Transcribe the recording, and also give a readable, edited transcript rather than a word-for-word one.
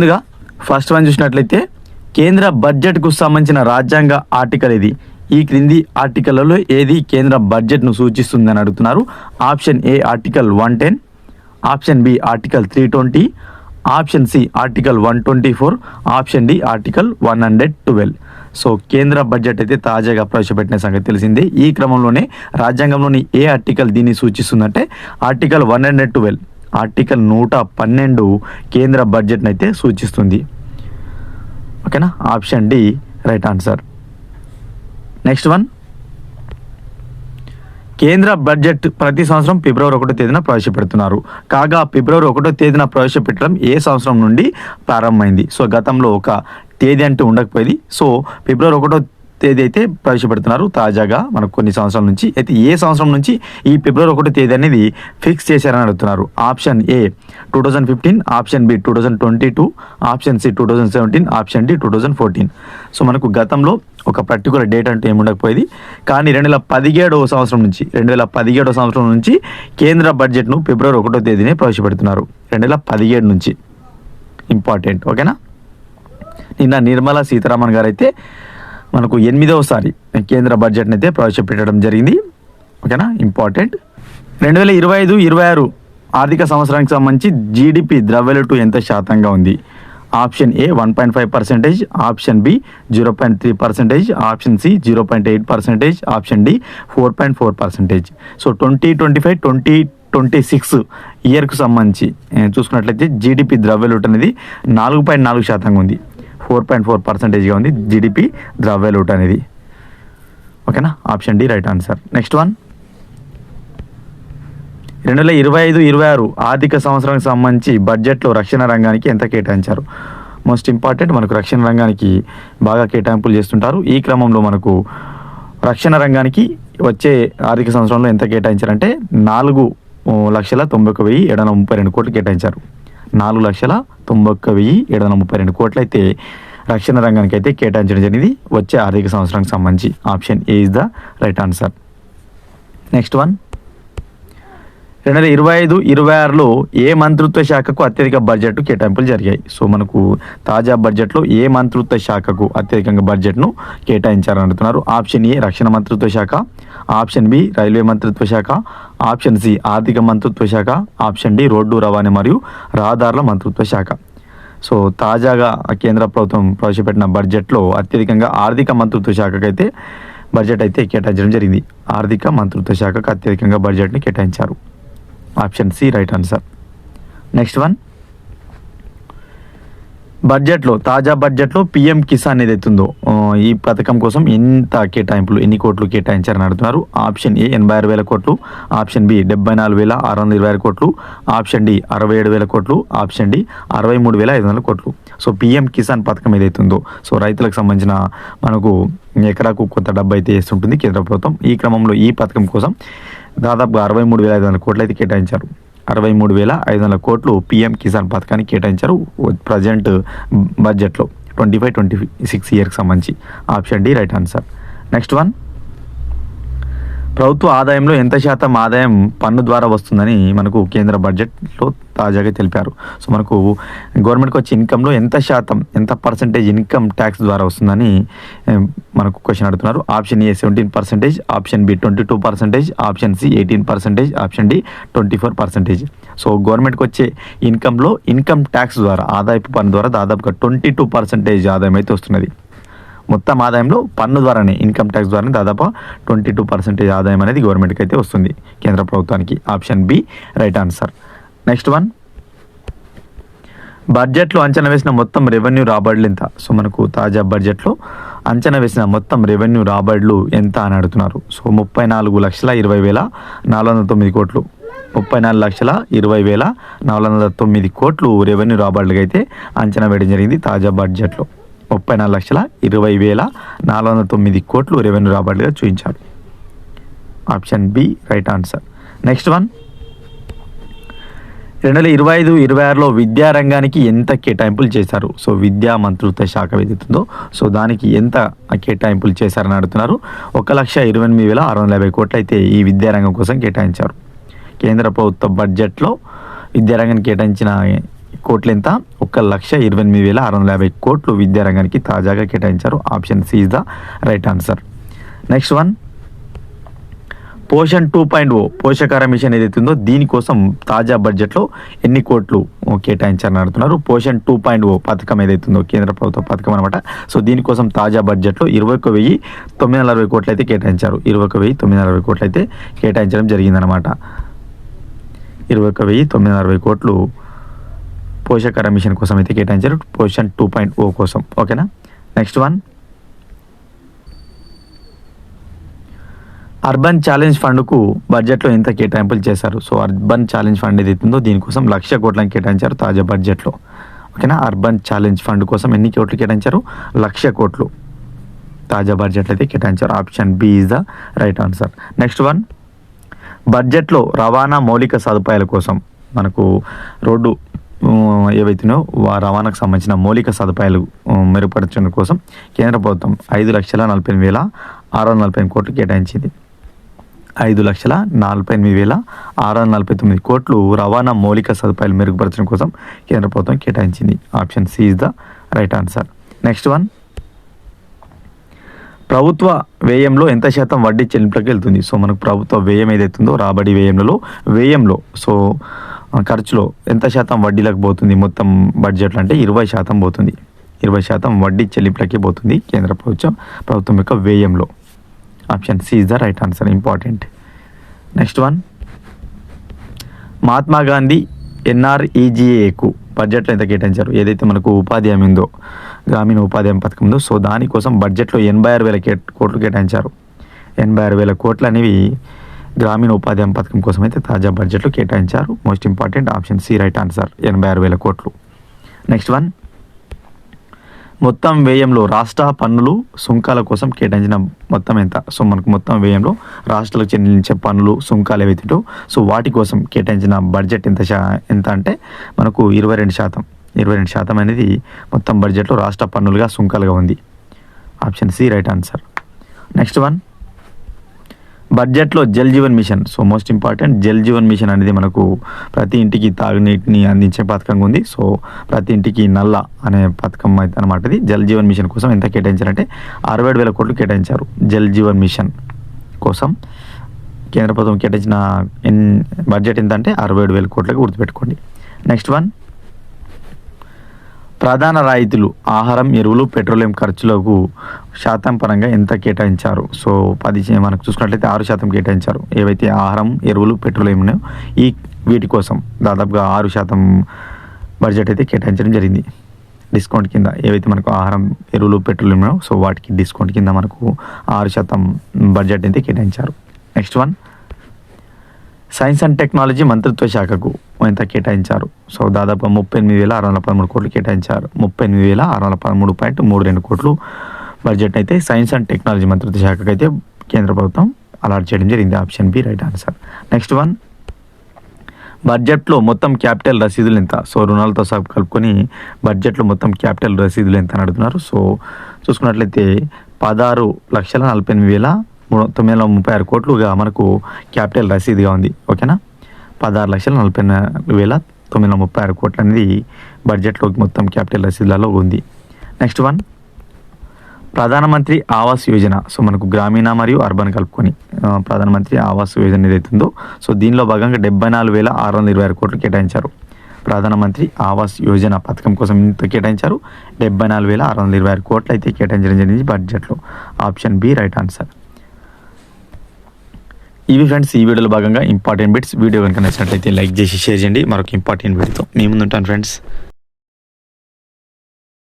ముందుగా first one చూసినట్లయితే కేంద్ర బడ్జెట్కు సంబంధించిన రాజ్యాంగ ఆర్టికల్ ఇది. ఈ క్రింది ఆర్టికల్లో ఏది కేంద్ర బడ్జెట్ను సూచిస్తుందని అడుగుతున్నారు. Option A article 110, option B article 320, option C article 124, option D article 112. So కేంద్ర బడ్జెట్ అయితే తాజాగా ప్రవేశపెట్టిన సంగతి తెలిసిందే. ఈ క్రమంలోనే రాజ్యాంగంలోని ఏ ఆర్టికల్ దీన్ని సూచిస్తుందంటే ఆర్టికల్ 112, ఆర్టికల్ 112 కేంద్ర బడ్జెట్ని అయితే సూచిస్తుంది. ఓకేనా, option D right answer. Next one, కేంద్ర బడ్జెట్ ప్రతి సంవత్సరం ఫిబ్రవరి 1వ తేదీన ప్రవేశపెడుతున్నారు. కాగా ఫిబ్రవరి 1వ తేదీన ప్రవేశపెట్టడం ఏ సంవత్సరం నుండి ప్రారంభమైంది? సో గతంలో ఒక తేదీ అంటూ ఉండకపోయేది. సో ఫిబ్రవరి 1వ తేదీ అయితే ప్రవేశపెడుతున్నారు తాజాగా మనకు కొన్ని సంవత్సరాల నుంచి. అయితే ఏ సంవత్సరం నుంచి ఈ ఫిబ్రవరి 1వ తేదీ అనేది ఫిక్స్ చేశారని అడుగుతున్నారు. Option A 2015, option B 2022, option C 2017, option D 2014. So మనకు గతంలో ఒక పర్టికులర్ డేట్ అంటూ ఏముండకపోయేది. కానీ 2017వ సంవత్సరం నుంచి కేంద్ర బడ్జెట్ను ఫిబ్రవరి 1వ తేదీనే ప్రవేశపెడుతున్నారు. 2017 నుంచి ఇంపార్టెంట్. ఓకేనా, నిన్న నిర్మలా సీతారామన్ గారు అయితే మనకు 8వసారి కేంద్ర బడ్జెట్ని అయితే ప్రవేశపెట్టడం జరిగింది. ఓకేనా, ఇంపార్టెంట్. 2025-26 ఆర్థిక సంవత్సరానికి సంబంధించి జీడిపి ద్రవ్యలోటు ఎంత శాతంగా ఉంది? Option A 1.5%, option B 0.3%, option C 0.8%, option D 4.4%. So 2025-2026 ఇయర్కు సంబంధించి చూసుకున్నట్లయితే జీడిపి ద్రవ్యలోటు అనేది 4.4% ఉంది. 4.4%గా ఉంది జీడిపి ద్రవ్యలోటు అనేది. ఓకేనా, option D right answer. Next one, 2025-26 ఆర్థిక సంవత్సరానికి సంబంధించి బడ్జెట్లో రక్షణ రంగానికి ఎంత కేటాయించారు? మోస్ట్ ఇంపార్టెంట్, మనకు రక్షణ రంగానికి బాగా కేటాయింపులు చేస్తుంటారు. ఈ క్రమంలో మనకు రక్షణ రంగానికి వచ్చే ఆర్థిక సంవత్సరంలో ఎంత కేటాయించారంటే 4,91,732 కోట్లు కేటాయించారు. 4,91,732 కోట్లు అయితే రక్షణ రంగానికి అయితే కేటాయించడం జరిగింది వచ్చే ఆర్థిక సంవత్సరానికి సంబంధించి. Option A is the right answer. Next one, 2025-26లో ఏ మంత్రిత్వ శాఖకు అత్యధిక బడ్జెట్ కేటాయింపులు జరిగాయి? సో మనకు తాజా బడ్జెట్లో ఏ మంత్రిత్వ శాఖకు అత్యధికంగా బడ్జెట్ను కేటాయించారని అడుగుతున్నారు. ఆప్షన్ ఏ రక్షణ మంత్రిత్వ శాఖ, ఆప్షన్ బి రైల్వే మంత్రిత్వ శాఖ, ఆప్షన్ సి ఆర్థిక మంత్రిత్వ శాఖ, ఆప్షన్ డి రోడ్డు రవాణా మరియు రహదారుల మంత్రిత్వ శాఖ. సో తాజాగా కేంద్ర ప్రభుత్వం ప్రవేశపెట్టిన బడ్జెట్లో అత్యధికంగా ఆర్థిక మంత్రిత్వ శాఖకు అయితే బడ్జెట్ అయితే కేటాయించడం జరిగింది. ఆర్థిక మంత్రిత్వ శాఖకు అత్యధికంగా బడ్జెట్ని కేటాయించారు. Option C right answer. Next one, బడ్జెట్లో తాజా బడ్జెట్లో పిఎం కిసాన్ ఏదైతే ఉందో ఈ పథకం కోసం ఎన్ని కోట్లు కేటాయించారని అడుగుతున్నారు. ఆప్షన్ ఏ 86,000 కోట్లు, ఆప్షన్ బి 74,626 కోట్లు, ఆప్షన్ డి 67,000 కోట్లు, ఆప్షన్ డి 63,500 కోట్లు. సో పిఎం కిసాన్ పథకం ఏదైతే ఉందో సో రైతులకు సంబంధించిన మనకు ఎకరాకు కొంత డబ్బు అయితే వేస్తుంటుంది కేంద్ర ప్రభుత్వం. ఈ క్రమంలో ఈ పథకం కోసం దాదాపుగా 63,500 కోట్లు అయితే కేటాయించారు. 63,500 కోట్లు పిఎం కిసాన్ పథకానికి కేటాయించారు ప్రజెంట్ బడ్జెట్లో 25-26 ఇయర్కి సంబంధించి. Option D right answer. Next one, ప్రభుత్వ ఆదాయంలో ఎంత శాతం ఆదాయం పన్ను ద్వారా వస్తుందని మనకు కేంద్ర బడ్జెట్లో తాజాగా తెలిపారు. సో మనకు గవర్నమెంట్కి వచ్చే ఇన్కంలో ఎంత పర్సెంటేజ్ ఇన్కమ్ ట్యాక్స్ ద్వారా వస్తుందని మనకు క్వశ్చన్ అడుగుతున్నారు. Option A 17%, option B 22%, option C 18%, option D 24%. So గవర్నమెంట్కి వచ్చే ఇన్కంలో ఇన్కమ్ ట్యాక్స్ ద్వారా ఆదాయపు పన్ను ద్వారా దాదాపుగా 22% ఆదాయం అయితే వస్తున్నది. మొత్తం ఆదాయంలో పన్ను ద్వారానే ఇన్కమ్ ట్యాక్స్ ద్వారానే దాదాపు 22% ఆదాయం అనేది గవర్నమెంట్కి అయితే వస్తుంది కేంద్ర ప్రభుత్వానికి. Option B right answer. Next one, బడ్జెట్లో అంచనా వేసిన మొత్తం రెవెన్యూ రాబడులు ఎంత? సో మనకు తాజా బడ్జెట్లో అంచనా వేసిన మొత్తం రెవెన్యూ రాబడులు ఎంత అని అడుగుతున్నారు. సో 34,20,409 కోట్లు, 34,20,409 కోట్లు రెవెన్యూ రాబడులుగా అయితే అంచనా వేయడం జరిగింది తాజా బడ్జెట్లో. 34,20,409 కోట్లు రెవెన్యూ రాబడులుగా చూపించారు. Option B right answer. Next one, 2025-26లో విద్యారంగానికి ఎంత కేటాయింపులు చేశారు? సో విద్యా మంత్రిత్వ శాఖ ఏదైతుందో సో దానికి ఎంత కేటాయింపులు చేశారని అడుగుతున్నారు. 1,28,650 కోట్లు అయితే ఈ విద్యారంగం కోసం కేటాయించారు. కేంద్ర ప్రభుత్వ బడ్జెట్లో విద్యారంగానికి కేటాయించిన కోట్లు ఎంత? 1,28,650 కోట్లు విద్యారంగానికి తాజాగా కేటాయించారు. Option C is the right answer. Next one, Poshan 2.0 పోషకాహార మిషన్ ఏదైతే ఉందో దీనికోసం తాజా బడ్జెట్లో ఎన్ని కోట్లు కేటాయించారని అడుగుతున్నారు. పోషణ్ 2.0 పథకం ఏదైతే ఉందో కేంద్ర ప్రభుత్వ పథకం అనమాట. సో దీనికోసం తాజా బడ్జెట్లో 21,940 కోట్లు అయితే కేటాయించారు. 21,940 కోట్లు అయితే కేటాయించడం జరిగిందనమాట. 21,940 కోట్లు పోషకాహార మిషన్ కోసం అయితే కేటాయించారు, పోషణ్ 2.0 కోసం. ఓకేనా. నెక్స్ట్ వన్, అర్బన్ ఛాలెంజ్ ఫండ్కు బడ్జెట్లో ఎంత కేటాయింపులు చేశారు? సో అర్బన్ ఛాలెంజ్ ఫండ్ ఏదైతే ఉందో దీనికోసం 1,00,000 కోట్లను కేటాయించారు తాజా బడ్జెట్లో. ఓకేనా. అర్బన్ ఛాలెంజ్ ఫండ్ కోసం ఎన్ని కోట్లు కేటాయించారు? 1,00,000 కోట్లు తాజా బడ్జెట్లో అయితే కేటాయించారు. Option B is the right answer. Next one, బడ్జెట్లో రవాణా మౌలిక సదుపాయాల కోసం మనకు రోడ్డు ఏవైతున్నాయో రవాణాకు సంబంధించిన మౌలిక సదుపాయాలు మెరుగుపరచడం కోసం కేంద్ర ప్రభుత్వం 5,48,640 కోట్లు కేటాయించింది. 5,48,649 కోట్లు రవాణా మౌలిక సదుపాయాలు మెరుగుపరచడం కోసం కేంద్ర ప్రభుత్వం కేటాయించింది. Option C is the right answer. Next one, ప్రభుత్వ వ్యయంలో ఎంత శాతం వడ్డీ చెల్లింపులకు వెళ్తుంది? సో మనకు ప్రభుత్వ వ్యయం ఏదైతుందో రాబడి వ్యయంలో సో ఖర్చులో ఎంత శాతం వడ్డీలకు పోతుంది మొత్తం బడ్జెట్లో అంటే 20% పోతుంది. 20% వడ్డీ చెల్లింపులకే పోతుంది కేంద్ర ప్రభుత్వం యొక్క వ్యయంలో. Option C is the right answer. Important. Next one, Mahatma Gandhi NREGAకు బడ్జెట్లో ఎంత కేటాయించారు? ఏదైతే మనకు ఉపాధి హామీ ఉందో, గ్రామీణ ఉపాధి హామీ పథకం ఉందో, సో దానికోసం బడ్జెట్లో 86,000 కోట్లు కేటాయించారు. 86,000 కోట్లు అనేవి గ్రామీణ ఉపాధి హామీ పథకం కోసం అయితే తాజా బడ్జెట్లో కేటాయించారు. Most important, option C right answer. 86,000 కోట్లు. నెక్స్ట్ వన్, మొత్తం వ్యయంలో రాష్ట్ర పన్నులు సుంకాల కోసం కేటాయించిన మొత్తం ఎంత? సో మనకు మొత్తం వ్యయంలో రాష్ట్రాలకు చెల్లించే పన్నులు సుంకాలు ఏవైతే సో వాటి కోసం కేటాయించిన బడ్జెట్ ఎంత అంటే మనకు 22%. 22% అనేది మొత్తం బడ్జెట్లో రాష్ట్ర పన్నులుగా సుంకాలుగా ఉంది. Option C right answer. Next one, బడ్జెట్లో Jal Jeevan mission. So most important, Jal Jeevan mission అనేది మనకు ప్రతి ఇంటికి తాగునీటిని అందించే పథకంగా ఉంది. సో ప్రతి ఇంటికి నల్ల అనే పథకం అయితే అనమాట. ఇది జల్ జీవన్ మిషన్ కోసం ఎంత కేటాయించారంటే 67,000 కోట్లు కేటాయించారు. జల్ జీవన్ మిషన్ కోసం కేంద్ర ప్రభుత్వం కేటాయించిన బడ్జెట్ ఎంత అంటే 67,000 కోట్లకు గుర్తుపెట్టుకోండి. నెక్స్ట్ వన్, ప్రధాన రాయితీలు ఆహారం, ఎరువులు, పెట్రోలియం ఖర్చులకు శాతం పరంగా ఎంత కేటాయించారు? సో మనకు చూసుకున్నట్లయితే 6% కేటాయించారు. ఏవైతే ఆహారం, ఎరువులు, పెట్రోలియం ఉన్నాయో వీటి కోసం దాదాపుగా 6% బడ్జెట్ అయితే కేటాయించడం జరిగింది. డిస్కౌంట్ కింద ఏవైతే మనకు ఆహారం, ఎరువులు, పెట్రోలియం ఉన్నాయో సో వాటికి డిస్కౌంట్ కింద మనకు 6% బడ్జెట్ అయితే కేటాయించారు. Next one, science and technology మంత్రిత్వ శాఖకు ఎంత కేటాయించారు? సో దాదాపు 38,613 కోట్లు కేటాయించారు. 38,613.32 కోట్లు బడ్జెట్ అయితే సైన్స్ అండ్ టెక్నాలజీ మంత్రిత్వ శాఖకు అయితే కేంద్ర ప్రభుత్వం అలాట్ చేయడం జరిగింది. Option B right answer. Next one, బడ్జెట్లో మొత్తం క్యాపిటల్ రసీదులు ఎంత? సో రుణాలతో సహా కలుపుకొని బడ్జెట్లో మొత్తం క్యాపిటల్ రసీదులు ఎంత అని అడుగుతున్నారు. సో చూసుకున్నట్లయితే 16,48,936 కోట్లుగా మనకు క్యాపిటల్ రసీదుగా ఉంది. ఓకేనా. 16,48,936 కోట్లు అనేది బడ్జెట్లో మొత్తం క్యాపిటల్ రసీదులలో ఉంది. నెక్స్ట్ వన్, ప్రధానమంత్రి ఆవాస్ యోజన. సో మనకు గ్రామీణ మరియు అర్బన్ కలుపుకొని ప్రధానమంత్రి ఆవాస్ యోజన ఏదైతుందో సో దీనిలో భాగంగా 74,626 కోట్లు కేటాయించారు. ప్రధానమంత్రి ఆవాస్ యోజన పథకం కోసం ఇంత కేటాయించారు. 74,626 కోట్లు అయితే కేటాయించడం జరిగింది బడ్జెట్లో. Option B right answer. ఇవి ఫ్రెండ్స్ ఈ వీడియోలో భాగంగా ఇంపార్టెంట్ బిట్స్. వీడియో కనుక నచ్చినట్లయితే లైక్ చేసి షేర్ చేయండి. మరొక ఇంపార్టెంట్ వీడియోతో మీ ముందు ఉంటాను ఫ్రెండ్స్.